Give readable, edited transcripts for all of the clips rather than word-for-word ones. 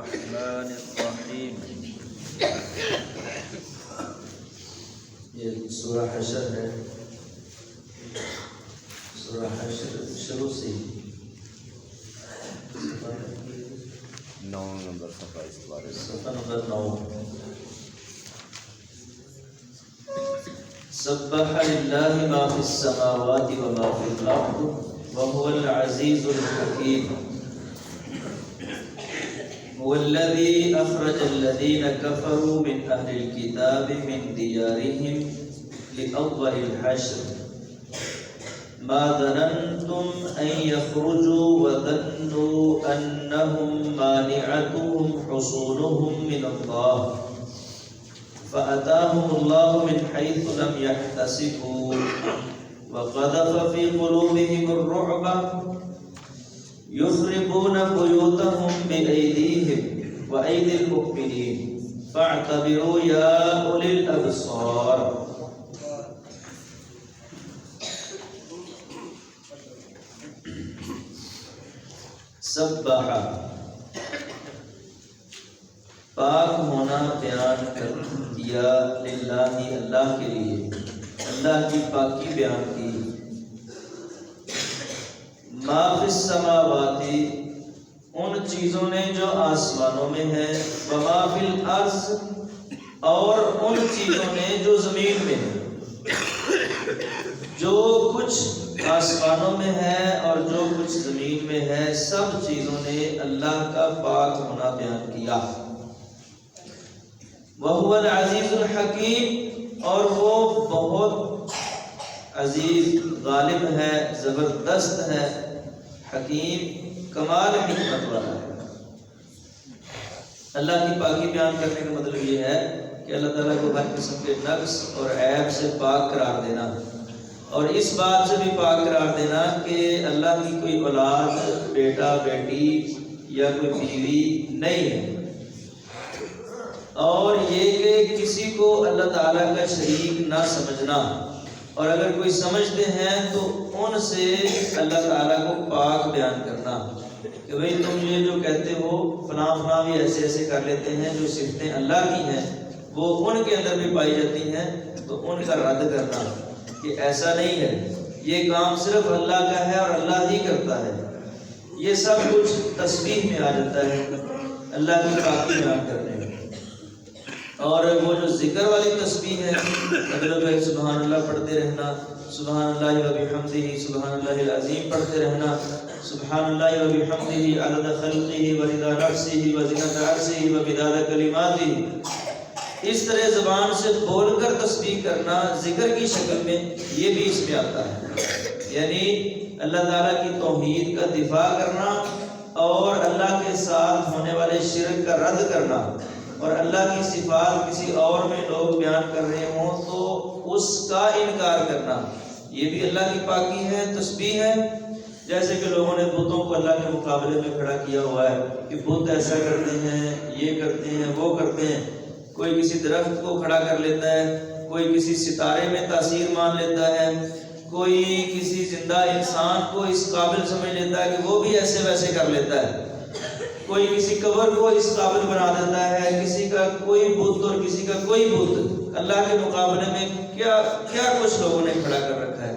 الرحمن الرحیم. یہ سورہ حشر ہے. سورہ حشر شروع سے 9 نمبر صفحہ اس بارے میں. صفحہ نمبر 9. سبح للہ ما فی السماوات وما فی الارض وهو العزیز الحکیم. هو الذي أخرج الذين كفروا من أهل الكتاب من ديارهم لأول الحشر ما ظننتم أن يخرجوا وظنوا أنهم مانعتهم حصونهم من الله فأتاهم الله من حيث لم يحتسبوا وقذف في قلوبهم الرعب يخربون بيوتهم بأيديهم وأيدي المؤمنين فاعتبروا يا أولي الأبصار. سبح پاک ہونا بیان کر دیا للہ اللہ کے لیے، اللہ کی پاکی بیان کی. ما فی السماوات ان چیزوں نے جو آسمانوں میں ہے، وما فی الارض اور ان چیزوں نے جو زمین میں ہے. جو کچھ آسمانوں میں ہے اور جو کچھ زمین میں ہے، سب چیزوں نے اللہ کا پاک ہونا بیان کیا. وَهُوَ الْعَزِيزُ الْحَكِيمُ اور وہ بہت عزیز، غالب ہے، زبردست ہے، حکیم، کمال حکمت والا ہے. اللہ کی پاکی بیان کرنے کا مطلب یہ ہے کہ اللہ تعالیٰ کو ہر قسم کے نقص اور عیب سے پاک قرار دینا، اور اس بات سے بھی پاک قرار دینا کہ اللہ کی کوئی اولاد، بیٹا، بیٹی یا کوئی بیوی نہیں ہے. اور یہ کہ کسی کو اللہ تعالیٰ کا شریک نہ سمجھنا، اور اگر کوئی سمجھتے ہیں تو ان سے اللہ تعالیٰ کو پاک بیان کرنا کہ بھئی تم یہ جو کہتے ہو فلاں فلاں بھی ایسے ایسے کر لیتے ہیں، جو صفتیں اللہ کی ہیں وہ ان کے اندر بھی پائی جاتی ہیں، تو ان کا رد کرنا کہ ایسا نہیں ہے، یہ کام صرف اللہ کا ہے اور اللہ ہی کرتا ہے. یہ سب کچھ تسبیح میں آ جاتا ہے اللہ کی پاکی بیان کرنے میں. اور وہ جو ذکر والی تسبیح ہے، مطلب ہے سبحان اللہ پڑھتے رہنا، سبحان اللہ و بحمدہ، سبحان اللہ العظیم پڑھتے رہنا، سبحان اللہ و بحمدہ عدد خلقہ و رضا نفسہ و زنۃ عرشہ و مداد کلماتہ. اس طرح زبان سے بول کر تسبیح کرنا ذکر کی شکل میں، یہ بھی اس میں آتا ہے. یعنی اللہ تعالیٰ کی توحید کا دفاع کرنا اور اللہ کے ساتھ ہونے والے شرک کا رد کرنا، اور اللہ کی صفات کسی اور میں لوگ بیان کر رہے ہوں تو اس کا انکار کرنا، یہ بھی اللہ کی پاکی ہے، تسبیح ہے. جیسے کہ لوگوں نے بتوں کو اللہ کے مقابلے میں کھڑا کیا ہوا ہے کہ بت ایسا کرتے ہیں، یہ کرتے ہیں، وہ کرتے ہیں. کوئی کسی درخت کو کھڑا کر لیتا ہے، کوئی کسی ستارے میں تاثیر مان لیتا ہے، کوئی کسی زندہ انسان کو اس قابل سمجھ لیتا ہے کہ وہ بھی ایسے ویسے کر لیتا ہے، کوئی کسی قبر کو اس قابل بنا دیتا ہے، کسی کا کوئی بت اور کسی کا کوئی بت. اللہ کے مقابلے میں کیا کیا کچھ لوگوں نے کھڑا کر رکھا ہے.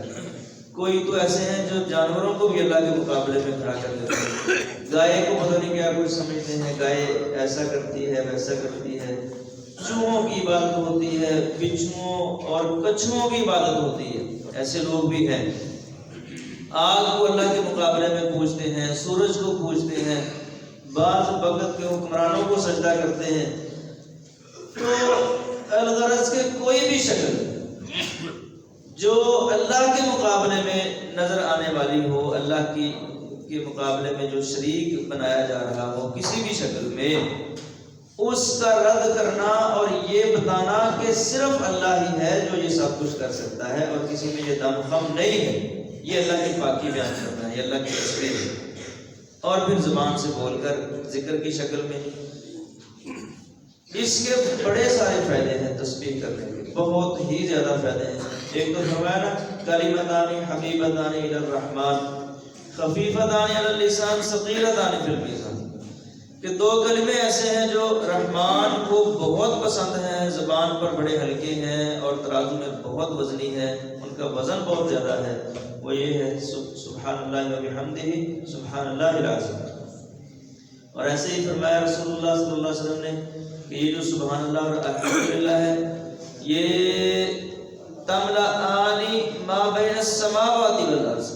کوئی تو ایسے ہیں جو جانوروں کو بھی اللہ کے مقابلے میں کھڑا کر دیتے ہیں. گائے کو پتہ نہیں کیا کچھ سمجھتے ہیں، گائے ایسا کرتی ہے، ویسا کرتی ہے. چوہوں کی عبادت ہوتی ہے، بچھوؤں اور کچھوؤں کی عبادت ہوتی ہے، ایسے لوگ بھی ہیں. آگ کو اللہ کے مقابلے میں پوجتے ہیں، سورج کو پوجتے ہیں، بعض وقت کے حکمرانوں کو سجدہ کرتے ہیں. تو الغرض کے کوئی بھی شکل جو اللہ کے مقابلے میں نظر آنے والی ہو، اللہ کے مقابلے میں جو شریک بنایا جا رہا ہو کسی بھی شکل میں، اس کا رد کرنا اور یہ بتانا کہ صرف اللہ ہی ہے جو یہ سب کچھ کر سکتا ہے اور کسی میں یہ دم خم نہیں ہے، یہ اللہ کی پاکی بیان کرنا ہے، یہ اللہ کی تسبیح ہے. اور پھر زبان سے بول کر ذکر کی شکل میں. اس کے بڑے سارے فائدے ہیں تسبیح کرنے کے، بہت ہی زیادہ فائدے ہیں. ایک تو فرمایا نا کلمتان حبیبتان الی الرحمن خفیفتان علی اللسان ثقیلتان فی المیزان، کہ دو کلمے ایسے ہیں جو رحمان کو بہت پسند ہیں، زبان پر بڑے ہلکے ہیں اور ترازو میں بہت وزنی ہے، ان کا وزن بہت زیادہ ہے، وہ یہ ہے سبحان اللہ و بحمدہ سبحان اللہ العظیم۔ اور ایسے ہی فرمایا رسول اللہ صلی اللہ علیہ وسلم نے کہ یہ جو سبحان اللہ اور الحمدللہ ہے، یہ تملأانی ما بین السماوات والارض،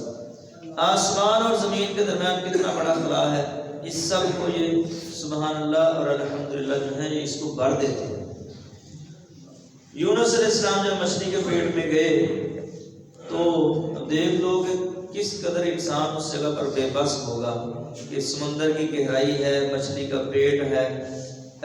آسمان اور زمین کے درمیان کتنا بڑا خلا ہے، اس سب کو یہ سبحان اللہ اور الحمدللہ جو ہے یہ اس کو بھر دیتے ہیں۔ یونس علیہ السلام جب مچھلی کے پیٹ میں گئے تو اب دیکھ لو کہ کس قدر انسان اس جگہ پر بے بس ہوگا کہ سمندر کی گہرائی ہے، مچھلی کا پیٹ ہے،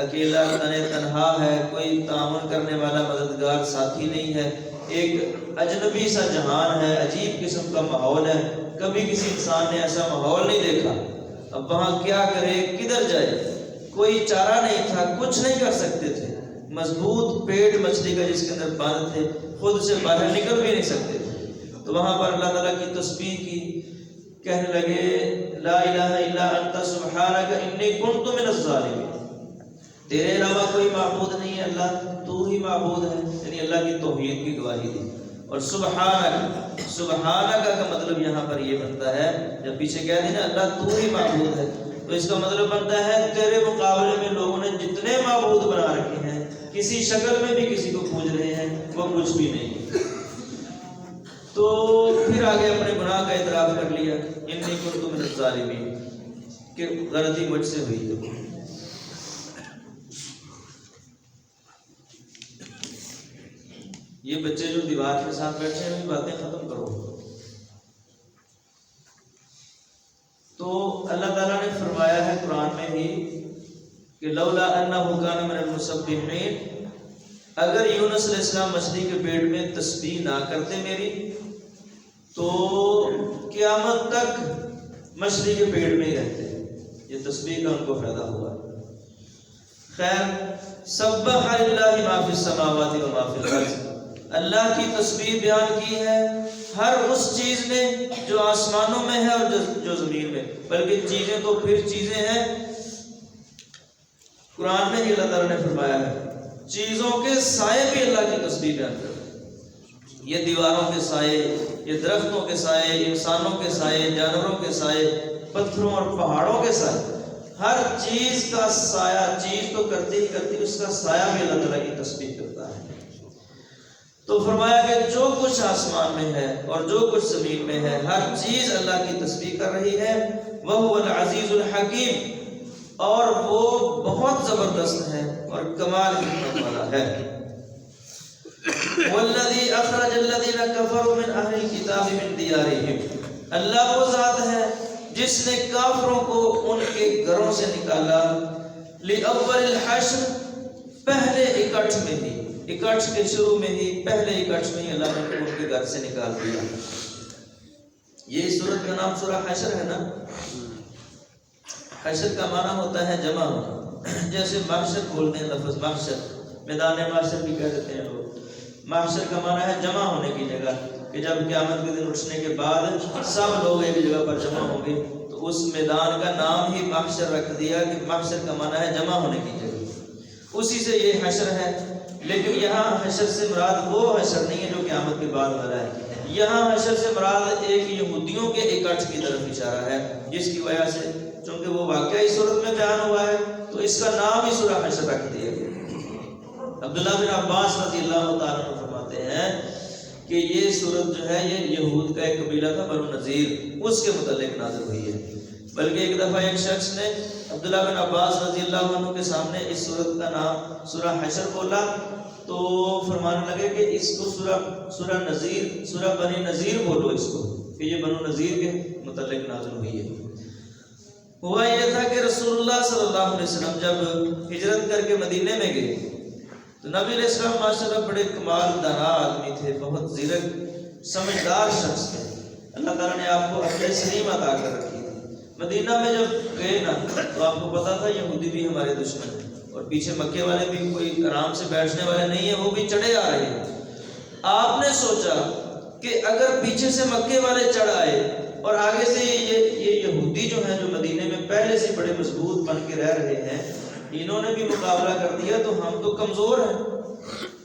اکیلا تنہا ہے، کوئی تعاون کرنے والا مددگار ساتھی نہیں ہے، ایک اجنبی سا جہان ہے، عجیب قسم کا ماحول ہے، کبھی کسی انسان نے ایسا ماحول نہیں دیکھا۔ اب وہاں کیا کرے، کدھر جائے، کوئی چارہ نہیں تھا، کچھ نہیں کر سکتے تھے، مضبوط پیٹ مچھلی کا جس کے اندر بند تھے، خود سے باہر نکل بھی نہیں سکتے تھے۔ تو وہاں پر اللہ تعالیٰ کی تسبیح کی، کہنے لگے لا الہ الا انت سبحانک انی کنت من الظالمین، تیرے علاوہ کوئی معبود نہیں ہے اللہ، تو ہی معبود ہے، یعنی اللہ کی توحید کی گواہی دی۔ اور سبحانک، سبحانک کا مطلب یہاں پر یہ بنتا ہے، جب پیچھے کہہ دی نا اللہ تو ہی معبود ہے، تو اس کا مطلب بنتا ہے تیرے مقابلے میں لوگوں نے جتنے معبود بنا رکھے ہیں، کسی شکل میں بھی کسی کو پوج رہے ہیں، وہ کچھ بھی نہیں۔ تو پھر آگے اپنے گناہ کا اعتراف کر لیا، انی کنت من الظالمین، کہ غلطی مجھ سے ہوئی ہے۔ یہ بچے جو دیوار کے ساتھ بیٹھے ہیں ان باتیں ختم کرو۔ تو اللہ تعالیٰ نے فرمایا ہے قرآن میں ہی کہ لولا انہ کان من المسبحین، اگر یونس علیہ السلام مچھلی کے پیٹ میں تسبیح نہ کرتے میری تو قیامت تک مچھلی کے پیٹ میں ہی رہتے، یہ تسبیح کا ان کو فائدہ ہوا۔ خیر، سبح للہ ما فی السماوات و ما فی الارض، اللہ کی تسبیح بیان کی ہے ہر اس چیز نے جو آسمانوں میں ہے اور جو زمین میں، بلکہ چیزیں تو پھر چیزیں ہیں، قرآن میں ہی اللہ تعالیٰ نے فرمایا ہے چیزوں کے سائے بھی اللہ کی تسبیح بیان کرتے ہیں۔ یہ دیواروں کے سائے، یہ درختوں کے سائے، انسانوں کے سائے، جانوروں کے سائے، پتھروں اور پہاڑوں کے سائے، ہر چیز کا سایہ، چیز تو کرتی ہی کرتی اس کا سایہ بھی اللہ تعالیٰ کی تسبیح کرتا ہے۔ تو فرمایا کہ جو کچھ آسمان میں ہے اور جو کچھ زمین میں ہے، ہر چیز اللہ کی تسبیح کر رہی ہے۔ وَهُوَ الْعَزِيزُ الْحَكِيمُ، اور وہ بہت زبردست ہے اور کمال حکمت والا ہے۔ وَالَّذِي أَخْرَجَ الَّذِينَ كَفَرُوا مِنْ أَهْلِ الْكِتَابِ مِنْ دِيَارِهِمْ، اللہ وہ ذات ہے جس نے کافروں کو ان کے گھروں سے نکالا، لِأَوَّلِ الْحَشْرِ، پہلے اکٹھ میں ہی، اکٹھ کے شروع میں ہی، پہلے اکٹھ میں ہی اللہ نے ان کے گھر سے نکال دیا۔ یہ سورت کا نام سورہ حشر ہے نا، حشر کا معنی ہوتا ہے جمع ہونا، جیسے محشر بولتے ہیں لفظ محشر، میدان محشر بھی کہہ دیتے ہیں لوگ۔ محشر کا معنی ہے جمع ہونے کی جگہ، کہ جب قیامت کے دن اٹھنے کے بعد سب لوگ ایک جگہ پر جمع ہوں گے، تو اس میدان کا نام ہی محشر رکھ دیا کہ محشر کا معنی ہے جمع ہونے کی جگہ، اسی سے یہ حشر ہے۔ لیکن یہاں حشر سے مراد وہ حشر نہیں ہے جو قیامت کے بعد والا ہے، یہاں حشر سے مراد ایک یہودیوں کے اکٹھ کی طرف اشارہ ہے، جس کی وجہ سے چونکہ وہ واقعہ اس صورت میں بیان ہوا ہے تو اس کا نام ہی سورہ حشر رکھ دیا گیا۔ عبداللہ بن عباس رضی اللہ تعالیٰ عنہ فرماتے ہیں کہ یہ صورت جو ہے یہ یہود کا ایک قبیلہ تھا بنو نذیر، اس کے متعلق نازل ہوئی ہے۔ بلکہ ایک دفعہ ایک شخص نے عبداللہ بن عباس رضی اللہ عنہ کے سامنے اس صورت کا نام سورہ حشر بولا تو فرمانے لگے کہ اس کو سورہ نذیر، سورہ بنی نذیر بولو اس کو، کہ یہ بنو نذیر کے متعلق نازل ہوئی ہے۔ ہوا یہ تھا کہ رسول اللہ صلی اللہ علیہ وسلم جب ہجرت کر کے مدینے میں گئے تو نبی علیہ السلام ماشاءاللہ بڑے کمال دانا آدمی تھے، بہت زیرک سمجھدار شخص تھے، اللہ تعالیٰ نے آپ کو عقل سلیم عطا کر رکھی تھی۔ مدینہ میں جب گئے نا تو آپ کو پتا تھا یہودی بھی ہمارے دشمن ہیں، اور پیچھے مکے والے بھی کوئی آرام سے بیٹھنے والے نہیں ہیں، وہ بھی چڑھے آ رہے ہیں۔ آپ نے سوچا کہ اگر پیچھے سے مکے والے چڑھ آئے اور آگے سے یہ یہودی جو ہیں جو مدینے میں پہلے پہلے سے بڑے مضبوط بن کے رہ رہے ہیں، انہوں نے بھی مقابلہ کر دیا تو ہم تو کمزور ہیں،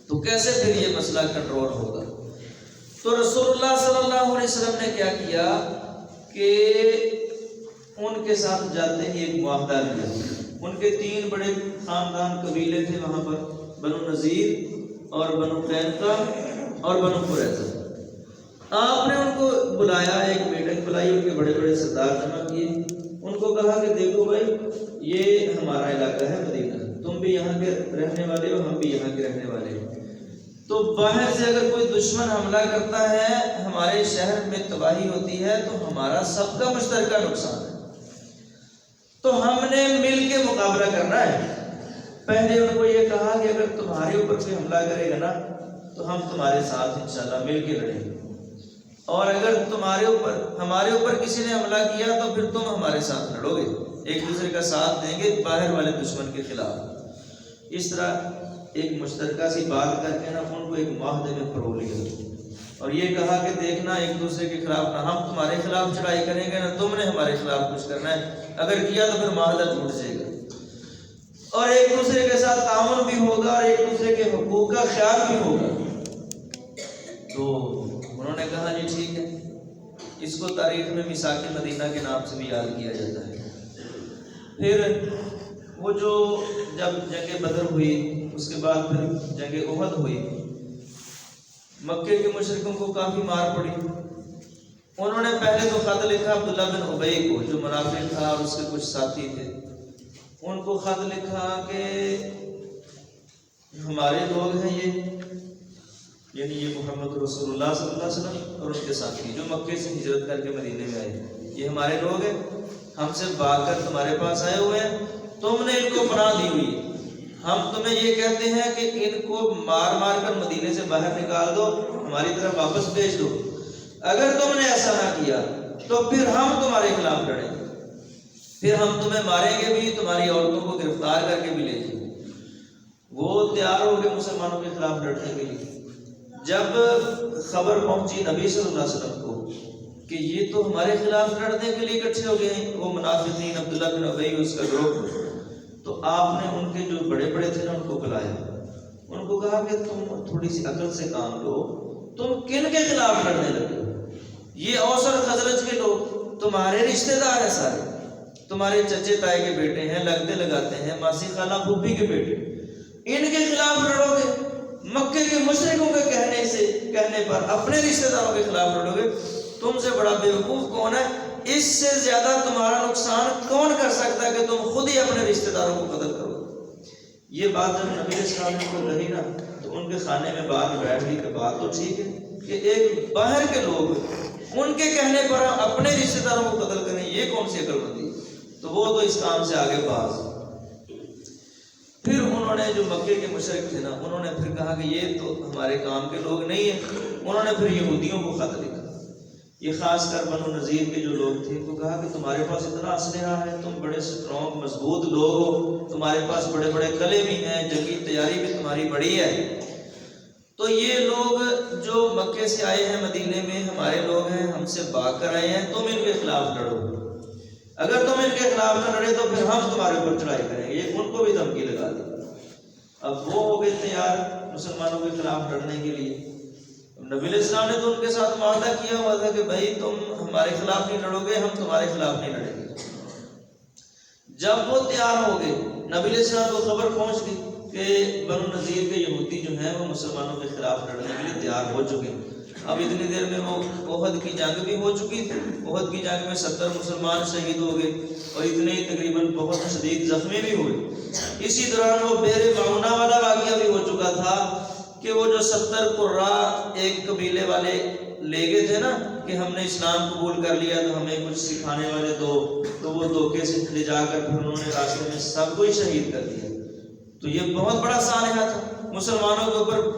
تو کیسے پھر یہ مسئلہ کنٹرول ہوگا؟ تو رسول اللہ صلی اللہ علیہ وسلم نے کیا کیا کہ ان کے ساتھ جاتے ہی ایک معاہدہ لیا. ان کے 3 بڑے خاندان قبیلے تھے وہاں پر، بنو نذیر اور بنو قینقاع اور بنو قریظہ. آپ نے ان کو بلایا، ایک میٹنگ بلائی، ان کے بڑے بڑے سردار جمع کیے، ان کو کہا کہ دیکھو بھائی یہ ہمارا علاقہ ہے مدینہ، تم بھی یہاں کے رہنے والے ہو، ہم بھی یہاں کے رہنے والے ہیں، تو باہر سے اگر کوئی دشمن حملہ کرتا ہے، ہمارے شہر میں تباہی ہوتی ہے، تو ہمارا سب کا مشترکہ نقصان ہے، تو ہم نے مل کے مقابلہ کرنا ہے. پہلے ان کو یہ کہا کہ اگر تمہارے اوپر کوئی حملہ کرے گا نا تو ہم تمہارے ساتھ انشاءاللہ مل کے لڑیں گے، اور اگر ہمارے اوپر کسی نے حملہ کیا تو پھر تم ہمارے ساتھ لڑو گے، ایک دوسرے کا ساتھ دیں گے باہر والے دشمن کے خلاف. اس طرح ایک مشترکہ سی بات کر کے نا ان کو ایک معاہدے میں پرو لیا، اور یہ کہا کہ دیکھنا ایک دوسرے کے خلاف نہ ہم تمہارے خلاف چڑھائی کریں گے، نہ تم نے ہمارے خلاف کچھ کرنا ہے، اگر کیا تو پھر معاہدہ ٹوٹ جائے گا، اور ایک دوسرے کے ساتھ تعاون بھی ہوگا اور ایک دوسرے کے حقوق کا خیال بھی ہوگا. تو انہوں نے کہا جی ٹھیک ہے. اس کو تاریخ میں میثاق مدینہ کے نام سے بھی یاد کیا جاتا ہے. پھر وہ جو جب جنگ بدر ہوئی، اس کے بعد پھر جنگ احد ہوئی، مکے کے مشرکوں کو کافی مار پڑی. انہوں نے پہلے تو خط لکھا عبداللہ بن ابی کو، جو منافق تھا اور اس کے کچھ ساتھی تھے، ان کو خط لکھا کہ ہمارے لوگ ہیں یہ، یعنی یہ محمد رسول اللہ صلی اللہ علیہ وسلم اور ان کے ساتھی جو مکے سے ہجرت کر کے مدینے میں آئے، یہ ہمارے لوگ ہیں، ہم سے بھاگ کر تمہارے پاس آئے ہوئے ہیں، تم نے ان کو پناہ دی ہوئی ہے، ہم تمہیں یہ کہتے ہیں کہ ان کو مار مار کر مدینے سے باہر نکال دو، ہماری طرف واپس بھیج دو. اگر تم نے ایسا نہ کیا تو پھر ہم تمہارے خلاف لڑیں گے، پھر ہم تمہیں ماریں گے بھی، تمہاری عورتوں کو گرفتار کر کے بھی لے جائیں گے. وہ تیار ہو گئے مسلمانوں کے خلاف لڑنے کے لیے. جب خبر پہنچی نبی صلی اللہ علیہ وسلم کو کہ یہ تو ہمارے خلاف لڑنے کے لیے اکٹھے ہو گئے ہیں، وہ منافقین عبداللہ بن ابی اس کا گروہ، تو آپ نے ان کے جو بڑے بڑے تھے نا ان کو بلایا، ان کو کہا کہ تم تھوڑی سی عقل سے کام لو، تم کن کے خلاف لڑنے لگے؟ یہ اوس اور خزرج کے لوگ تمہارے رشتہ دار ہیں، سارے تمہارے چچے تائے کے بیٹے ہیں، لگتے لگاتے ہیں، ماسی خالہ پھوپھی کے بیٹے، ان کے خلاف لڑو گے؟ مکے کے مشرکوں کے کہنے پر اپنے رشتہ داروں کے خلاف لڑو گے؟ تم سے بڑا بیوقوف کون ہے؟ اس سے زیادہ تمہارا نقصان کون کر سکتا ہے کہ تم خود ہی اپنے رشتہ داروں کو قتل کرو؟ یہ بات جب نبی اسلام نے کو کہی نا تو ان کے خانے میں بات بیٹھ گئی کہ بات تو ٹھیک ہے کہ ایک باہر کے لوگ ان کے کہنے پر اپنے رشتہ داروں کو قتل کریں، یہ کون سی عقل مندی؟ تو وہ تو اس کام سے آگے باز. پھر انہوں نے جو مکے کے مشرک تھے نا، انہوں نے پھر کہا کہ یہ تو ہمارے کام کے لوگ نہیں ہیں. انہوں نے پھر یہودیوں کو خط لکھا، یہ خاص کر بنو نذیر کے جو لوگ تھے، تو کہا کہ تمہارے پاس اتنا اسلحہ ہے، تم بڑے اسٹرانگ مضبوط لوگ ہو، تمہارے پاس بڑے بڑے قلعے بھی ہیں، جنگی تیاری بھی تمہاری بڑی ہے، تو یہ لوگ جو مکے سے آئے ہیں مدینے میں ہمارے لوگ ہیں، ہم سے بھاگ کر آئے ہیں، تم ان کے خلاف لڑو، اگر تم ان کے خلاف نہ لڑے تو پھر ہم تمہارے اوپر چڑھائی کریں گے. یہ ان کو بھی دھمکی لگا دی. اب وہ ہو گئے تیار مسلمانوں کے خلاف لڑنے کے لیے. نبی علیہ السلام نے تو ان کے ساتھ معاہدہ کیا ہوا تھا کہ بھائی تم ہمارے خلاف نہیں لڑو گے، ہم تمہارے خلاف نہیں لڑیں گے. جب وہ تیار ہو گئے، نبی علیہ السلام کو خبر پہنچ گئی کہ بنو نذیر کے یہودی جو ہیں وہ مسلمانوں کے خلاف لڑنے کے لیے تیار ہو چکے. اب اتنی دیر میں وہ احد کی جنگ بھی ہو چکی تھی. احد کی جنگ میں 70 مسلمان شہید ہو گئے اور اتنے ہی تقریباً بہت شدید زخمی بھی ہوئے. اسی دوران وہ بئر معونہ والا واقعہ بھی ہو چکا تھا کہ وہ جو 70 قراء ایک قبیلے والے لے گئے تھے نا کہ ہم نے اسلام قبول کر لیا تو ہمیں کچھ سکھانے والے دو، تو وہ دھوکے سے لے جا کر پھر انہوں نے راستے میں سب کو ہی شہید کر دیا. تو یہ بہت بڑا سانحہ تھا. مسلمانوں کے اوپر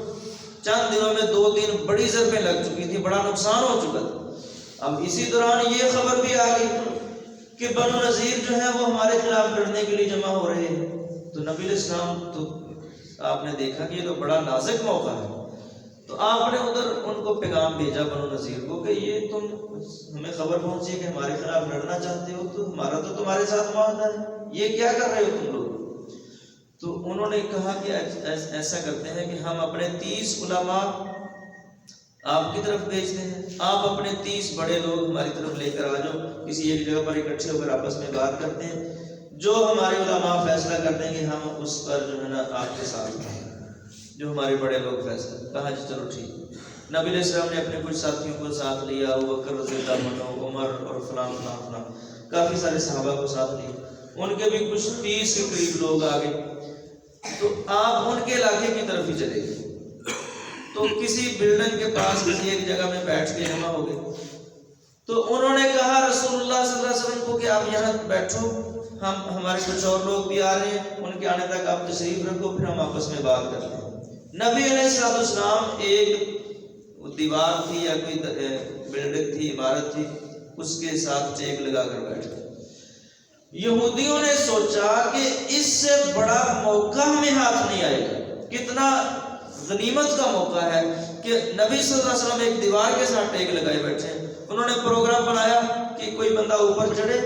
چند دنوں میں 2-3 بڑی ضربیں لگ چکی تھی، بڑا نقصان ہو چکا تھا. اب اسی دوران یہ خبر بھی آ گئی کہ بنو نذیر جو ہے وہ ہمارے خلاف لڑنے کے لیے جمع ہو رہے ہیں. تو نبی علیہ السلام تو آپ نے دیکھا کہ یہ تو بڑا نازک موقع ہے. تو آپ نے ادھر ان کو پیغام بھیجا بنو نذیر کو کہ یہ تم ہمیں خبر پہنچی ہے کہ ہمارے خلاف لڑنا چاہتے ہو، تو ہمارا تو تمہارے ساتھ معاہدہ ہے، یہ کیا کر رہے ہو تم لوگ؟ تو انہوں نے کہا کہ ایسا کرتے ہیں کہ ہم اپنے 30 علماء آپ کی طرف بھیجتے ہیں، آپ اپنے 30 بڑے لوگ ہماری طرف لے کر آ جاؤ، کسی ایک جگہ پر اکٹھے ہو کر آپس میں بات کرتے ہیں، جو ہمارے علماء فیصلہ کر دیں گے ہم اس پر جو ہے نا آپ کے ساتھ ہیں، جو ہمارے بڑے لوگ فیصلہ۔ کہا جی چلو ٹھیک۔ نبی علیہ السلام نے اپنے کچھ ساتھیوں کو ساتھ لیا، ابوبکر رضی اللہ عنہ، عمر اور فلاں فلاں فلاں، کافی سارے صحابہ کو ساتھ لیا، ان کے بھی کچھ 30 کے قریب لوگ آ گئے۔ تو آپ ان کے علاقے کی طرف ہی چلے گئے، تو کسی بلڈنگ کے پاس کسی ایک جگہ میں بیٹھ کے جمع ہو گئے۔ تو انہوں نے کہا رسول اللہ صلی اللہ علیہ وسلم کو کہ آپ یہاں بیٹھو، ہمارے کچھ اور لوگ بھی آ رہے ہیں، ان کے آنے تک آپ تشریف رکھو، پھر ہم آپس میں بات کرتے ہیں۔ نبی علیہ السلام ایک دیوار تھی یا کوئی بلڈنگ تھی، عمارت تھی، اس کے ساتھ ٹیک لگا کر بیٹھ گئے۔ یہودیوں نے سوچا کہ اس سے بڑا موقع ہمیں ہاتھ نہیں آئے گا، کتنا غنیمت کا موقع ہے کہ نبی صلی اللہ علیہ وسلم ایک دیوار کے ساتھ ٹیک لگائے بیٹھے ہیں۔ انہوں نے پروگرام بنایا کہ کوئی بندہ اوپر چڑھے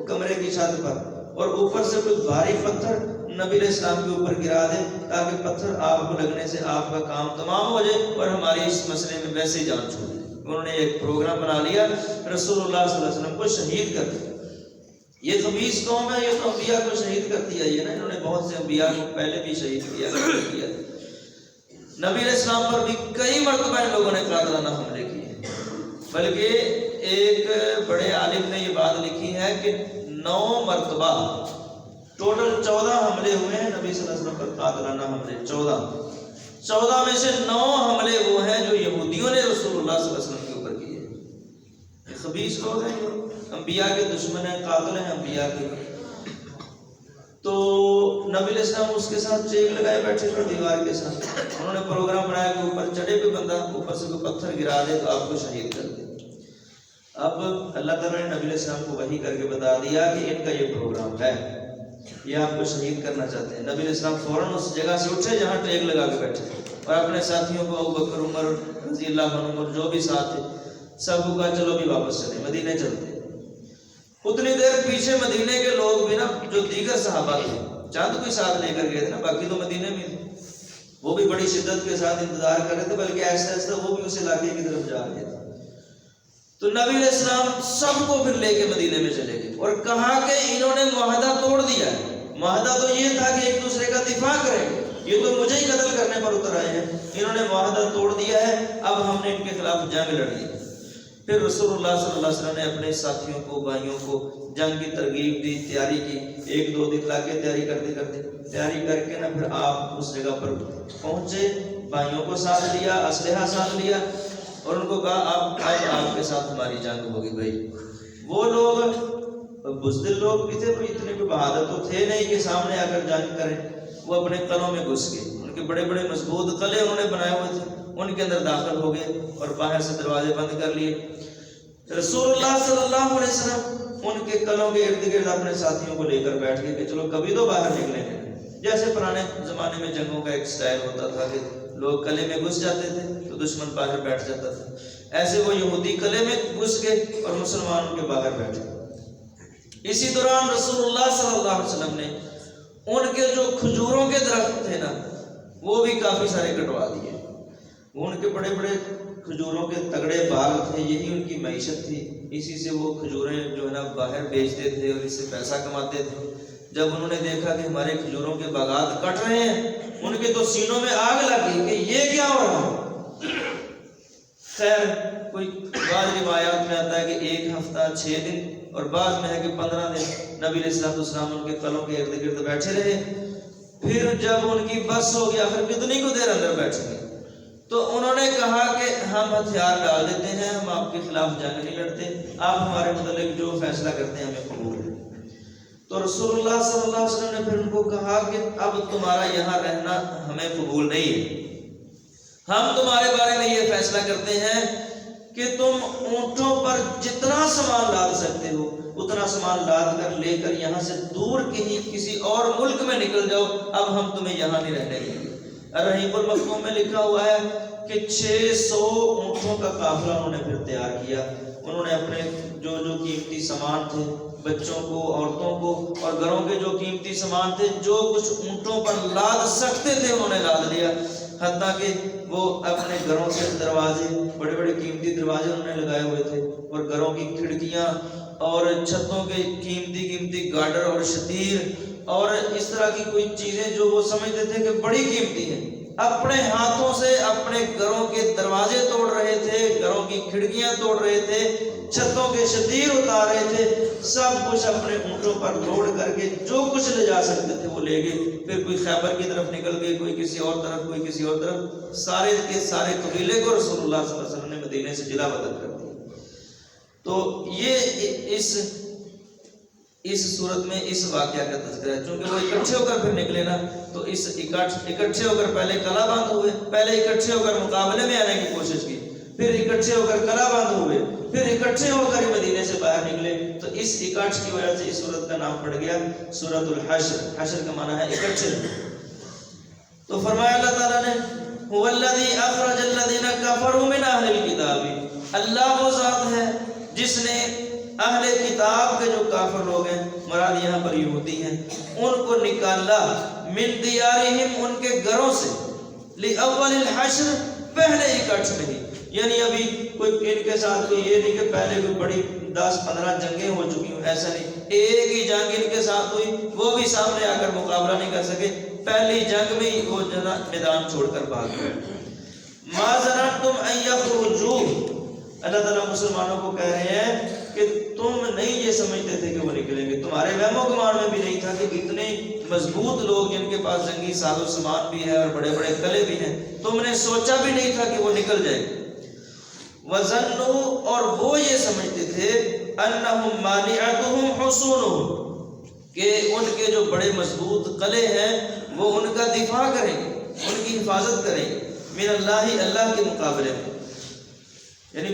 کمرے کی چھت پر، اور اوپر سے کوئی بھاری پتھر نبی علیہ السلام کے اوپر گرا دے، تاکہ پتھر آپ کو لگنے سے آپ کا کام تمام ہو جائے اور ہماری اس مسئلے میں ویسے ہی جان چھوڑ دے۔ انہوں نے ایک پروگرام بنا لیا، رسول اللہ صلی اللہ علیہ وسلم کو شہید کر دیا۔ یہ خبیث قوم ہے، یہ تو انبیاء کو شہید کرتی آئی ہے نا، انہوں نے بہت سے انبیاء کو پہلے بھی شہید کیا۔ نبی علیہ السلام پر بھی کئی مرتبہ ان لوگوں نے قاتلانہ حملے کیے، بلکہ ایک بڑے عالم نے یہ بات لکھی ہے کہ 9 مرتبہ ٹوٹل 14 حملے ہوئے ہیں نبی صلی اللہ علیہ وسلم پر، قاتلانہ حملے 14 میں سے 9 حملے وہ ہیں جو یہودیوں نے رسول اللہ صلی اللہ علیہ وسلم کے اوپر کیے۔ یہ خبیث لوگ ہیں، جو انبیاء کے دشمن ہیں، قاتل ہیں انبیاء کے۔ تو نبی علیہ السلام اس کے ساتھ چیک لگائے بیٹھے تھے دیوار کے ساتھ۔ انہوں نے پروگرام بنایا کہ اوپر چڑھے کوئی بندہ، اوپر سے کوئی پتھر گرا دے تو آپ کو شہید کر دے۔ اب اللہ تعالیٰ نے نبی علیہ السلام کو وحی کر کے بتا دیا کہ ان کا یہ پروگرام ہے، یہ آپ کو شہید کرنا چاہتے ہیں۔ نبی علیہ السلام فوراً اس جگہ سے اٹھے جہاں ٹیک لگا کے بیٹھے، اور اپنے ساتھیوں کو ابوبکر، عمر رضی اللہ عنہ اور جو بھی ساتھ تھے سب کو کہا چلو بھی واپس چلے، مدینے چلتے۔ اتنی دیر پیچھے مدینے کے لوگ بھی نا، جو دیگر صحابہ تھے، چند کوئی ساتھ لے کر گئے تھے نا، باقی تو مدینے میں تھے، وہ بھی بڑی شدت کے ساتھ انتظار کر رہے تھے، بلکہ آہستہ آہستہ وہ بھی اس علاقے کی طرف جا رہے تھے۔ تو نبی علیہ السلام سب کو پھر لے کے مدینے میں چلے گئے اور کہا کہ انہوں نے معاہدہ توڑ دیا ہے۔ معاہدہ تو یہ تھا کہ ایک دوسرے کا دفاع کریں، یہ تو مجھے ہی قتل کرنے پر اتر آئے ہیں، انہوں نے معاہدہ توڑ دیا ہے، اب ہم نے ان کے خلاف جنگ لڑنی ہے۔ پھر رسول اللہ صلی اللہ علیہ وسلم نے اپنے ساتھیوں کو، بھائیوں کو جنگ کی ترغیب دی، تیاری کی، 1-2 دن لگے تیاری تیاری کر کے نا پھر آپ اس جگہ پر پہنچے، بھائیوں کو ساتھ لیا، اسلحہ ساتھ لیا، اور ان کو کہا آپ کے ساتھ ہماری جنگ ہوگی بھائی۔ وہ لوگ بزدل لوگ بھی تھے، کوئی اتنے کوئی بہادر تو تھے نہیں کہ سامنے آ کر جنگ کریں، وہ اپنے قلعوں میں گھس گئے، ان کے بڑے بڑے مضبوط قلعے انہوں نے بنائے ہوئے تھے، ان کے اندر داخل ہو گئے اور باہر سے دروازے بند کر لیے۔ رسول اللہ صلی اللہ علیہ وسلم ان کے قلعوں کے ارد گرد اپنے ساتھیوں کو لے کر بیٹھ گئے کہ چلو کبھی تو باہر نکلیں گے، جیسے پرانے زمانے میں جنگوں کا ایک سٹائل ہوتا تھا کہ لوگ قلعے میں گھس جاتے تھے تو دشمن باہر بیٹھ جاتا تھا، ایسے وہ یہودی قلعے میں گھس گئے اور مسلمان ان کے باہر بیٹھے۔ اسی دوران رسول اللہ صلی اللہ علیہ وسلم نے ان کے جو کھجوروں کے درخت تھے نا، وہ بھی کافی سارے کٹوا دیے۔ وہ ان کے بڑے بڑے کھجوروں کے تگڑے باغ تھے، یہی ان کی معیشت تھی، اسی سے وہ کھجوریں جو ہے نا باہر بیچتے تھے اور اس سے پیسہ کماتے تھے۔ جب انہوں نے دیکھا کہ ہمارے کھجوروں کے باغات کٹ رہے ہیں، ان کے تو سینوں میں آگ لگی کہ یہ کیا ہو رہا ہے۔ خیر کوئی بعض روایات میں آتا ہے کہ 1 ہفتہ 6 دن اور بعض میں ہے کہ 15 دن نبی علیہ السلام ان کے قلعوں کے ارد گرد بیٹھے رہے۔ پھر جب ان کی بس ہو گیا، پھر کتنی کو دیر اندر بیٹھیں گے، تو انہوں نے کہا کہ ہم ہتھیار ڈال دیتے ہیں، ہم آپ کے خلاف جنگ نہیں لڑتے، آپ ہمارے متعلق جو فیصلہ کرتے ہیں ہمیں قبول ہے۔ تو رسول اللہ صلی اللہ علیہ وسلم نے پھر ان کو کہا کہ اب تمہارا یہاں رہنا ہمیں قبول نہیں ہے، ہم تمہارے بارے میں یہ فیصلہ کرتے ہیں کہ تم اونٹوں پر جتنا سامان لاد سکتے ہو اتنا سامان لاد کر لے کر یہاں سے دور کہیں کسی اور ملک میں نکل جاؤ، اب ہم تمہیں یہاں نہیں رہنے دیں گے۔ الرحیق المختوم میں لکھا ہوا ہے کہ 600 اونٹوں کا قافلہ انہوں نے پھر تیار کیا. انہوں نے اپنے جو قیمتی سامان تھے، بچوں کو، عورتوں کو اور گھروں کے جو قیمتی سامان تھے، جو کچھ اونٹوں پر لاد سکتے تھے انہوں نے لاد لیا. حتیٰ کہ وہ اپنے گھروں کے دروازے، بڑے بڑے قیمتی دروازے انہوں نے لگائے ہوئے تھے، اور گھروں کی کھڑکیاں اور چھتوں کے قیمتی گارڈر اور شتیر اور اس طرح کی کوئی چیزیں جو وہ سمجھتے تھے کہ بڑی قیمتی ہیں، اپنے ہاتھوں سے اپنے گھروں کے دروازے توڑ رہے تھے، گھروں کی کھڑکیاں توڑ رہے تھے، چھتوں کے شتیر اتار رہے تھے. سب کچھ اپنے اونٹوں پر لوڈ کر کے جو کچھ لے جا سکتے تھے وہ لے گئے. پھر کوئی خیبر کی طرف نکل گئے، کوئی کسی اور طرف، کوئی کسی اور طرف. سارے کے سارے قبیلے کو رسول اللہ صلی اللہ علیہ وسلم نے مدینے سے جلا وطن کر دیا. تو یہ اس صورت میں اس واقعہ کا تذکرہ ہے. چونکہ وہ اکٹھے ہو کر پھر نکلے نا، تو اس اکٹھے ہو کر پہلے کلا بند ہوئے، پہلے اکٹھے ہو کر مقابلے میں آنے کی کوشش کی، پھر اکٹھے ہو کر کلا بند ہوئے، پھر اکٹھے ہو کر مدینے سے باہر نکلے. تو اس اکٹھ کی وجہ سے اس سورت کا نام پڑ گیا سورۃ الحشر. حشر کا معنی ہے اکٹھے. تو فرمایا اللہ تعالیٰ نے هو الذی اخرج الذین کفروا من اہل الکتاب، اللہ وہ ذات ہے جس نے اہل کتاب کے جو کافر لوگ ہیں، مراد یہاں پر یہودی ہیں، ان کو نکالا من دیارہم، ان کے گھروں سے، لاول الحشر، پہلے اکٹھ میں ہی. یعنی ابھی کوئی ان کے ساتھ کوئی یہ نہیں کہ پہلے کوئی بڑی 10-15 جنگیں ہو چکی ہوں، ایسا نہیں. ایک ہی جنگ ان کے ساتھ ہوئی، وہ بھی سامنے آ کر مقابلہ نہیں کر سکے، پہلی جنگ میں ہی وہ میدان چھوڑ کر بھاگ گئے. ما ظننتم ان یخرجوا، اللہ تعالیٰ مسلمانوں کو کہہ رہے ہیں کہ تم نہیں یہ سمجھتے تھے کہ وہ نکلیں گے، تمہارے وہم و گمان میں بھی نہیں تھا کہ اتنے مضبوط لوگ جن کے پاس جنگی ساز و سامان بھی ہے اور بڑے بڑے قلعے بھی ہیں، تم نے سوچا بھی نہیں تھا کہ وہ نکل جائے. وَظَنُّوا، اور وہ یہ سمجھتے تھے، أَنَّهُمْ مَانِعَتُهُمْ حُصُونُهُمْ، کہ ان کے جو بڑے مضبوط قلعے ہیں وہ ان کا دفاع کریں گے، ان کی حفاظت کریں گے، من اللہ، اللہ کے مقابلے میں. یعنی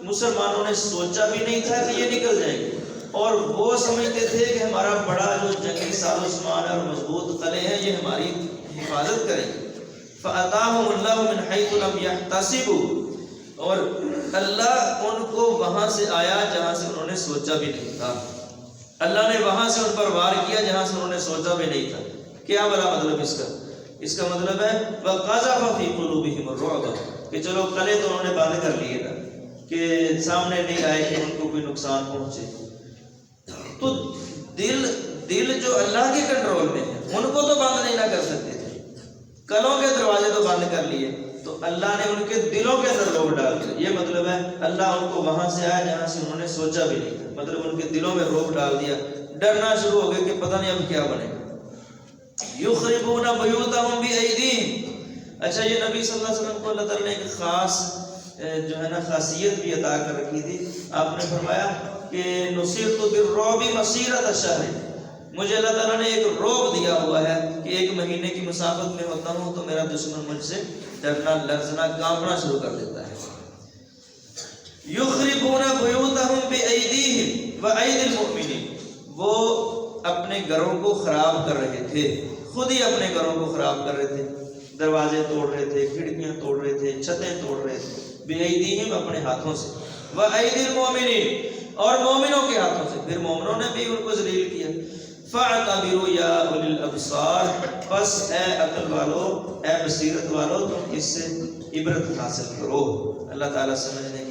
مسلمانوں نے سوچا بھی نہیں تھا کہ یہ نکل جائیں گے، اور وہ سمجھتے تھے کہ ہمارا بڑا جو جنگی ساز و سامان اور مضبوط قلعے ہیں یہ ہماری حفاظت کریں گے. فَأَتَاهُمُ اللَّهُ مِنْ حَيْثُ لَمْ يَحْتَسِبُوا، اور اللہ ان کو وہاں سے آیا جہاں سے انہوں نے سوچا بھی نہیں تھا. اللہ نے وہاں سے ان پر وار کیا جہاں سے انہوں نے سوچا بھی نہیں تھا. کیا بڑا مطلب اس کا مطلب ہے وَقَذَفَ فِي قُلُوبِهِمُ الرُّعْبَ، کہ چلو قلعے تو انہوں نے بند کر لیے تھا کہ سامنے نہیں آئے کہ ان کو کوئی نقصان پہنچے. تو دل جو اللہ کے کنٹرول میں ہے ان کو تو بند نہیں نہ کر سکتے تھے. قلعوں کے دروازے تو بند کر لیے، تو اللہ نے ان کے دلوں کے اندر روب ڈال دیا. یہ مطلب ہے اللہ ان کو وہاں سے آیا جہاں سے انہوں نے سوچا بھی نہیں تھا، مطلب ان کے دلوں میں روب ڈال دیا. ڈرنا شروع ہو گئے کہ پتہ نہیں اب کیا بنے گا. یخربون بیوتہم بایدیہم، اچھا یہ نبی صلی اللہ علیہ وسلم کو اللہ تعالیٰ نے ایک خاص جو ہے نا خاصیت بھی عطا کر رکھی تھی. آپ نے فرمایا کہ نصرت بالرعب مسیرۃ الشہر، مجھے اللہ تعالیٰ نے ایک رعب دیا ہوا ہے کہ 1 مہینے کی مسافت میں ہوتا ہوں تو میرا دشمن مجھ سے ڈرنا، لرزنا، کانپنا شروع کر دیتا ہے. یخربون بیوتہم بایدیہم وایدی المؤمنین، وہ اپنے گھروں کو خراب کر رہے تھے، خود ہی اپنے گھروں کو خراب کر رہے تھے، دروازے توڑ رہے تھے، کھڑکیاں توڑ رہے تھے، چھتیں توڑ رہے تھے. بایدیہم، اپنے ہاتھوں سے، وایدی المؤمنین، اور مومنوں کے ہاتھوں سے، پھر مومنوں نے بھی ان کو ذلیل کیا. فاعتبروا یا اولی الابصار، بس اے عقل والو، اے بصیرت والو، تم اس سے عبرت حاصل کرو. اللہ تعالیٰ سمجھنے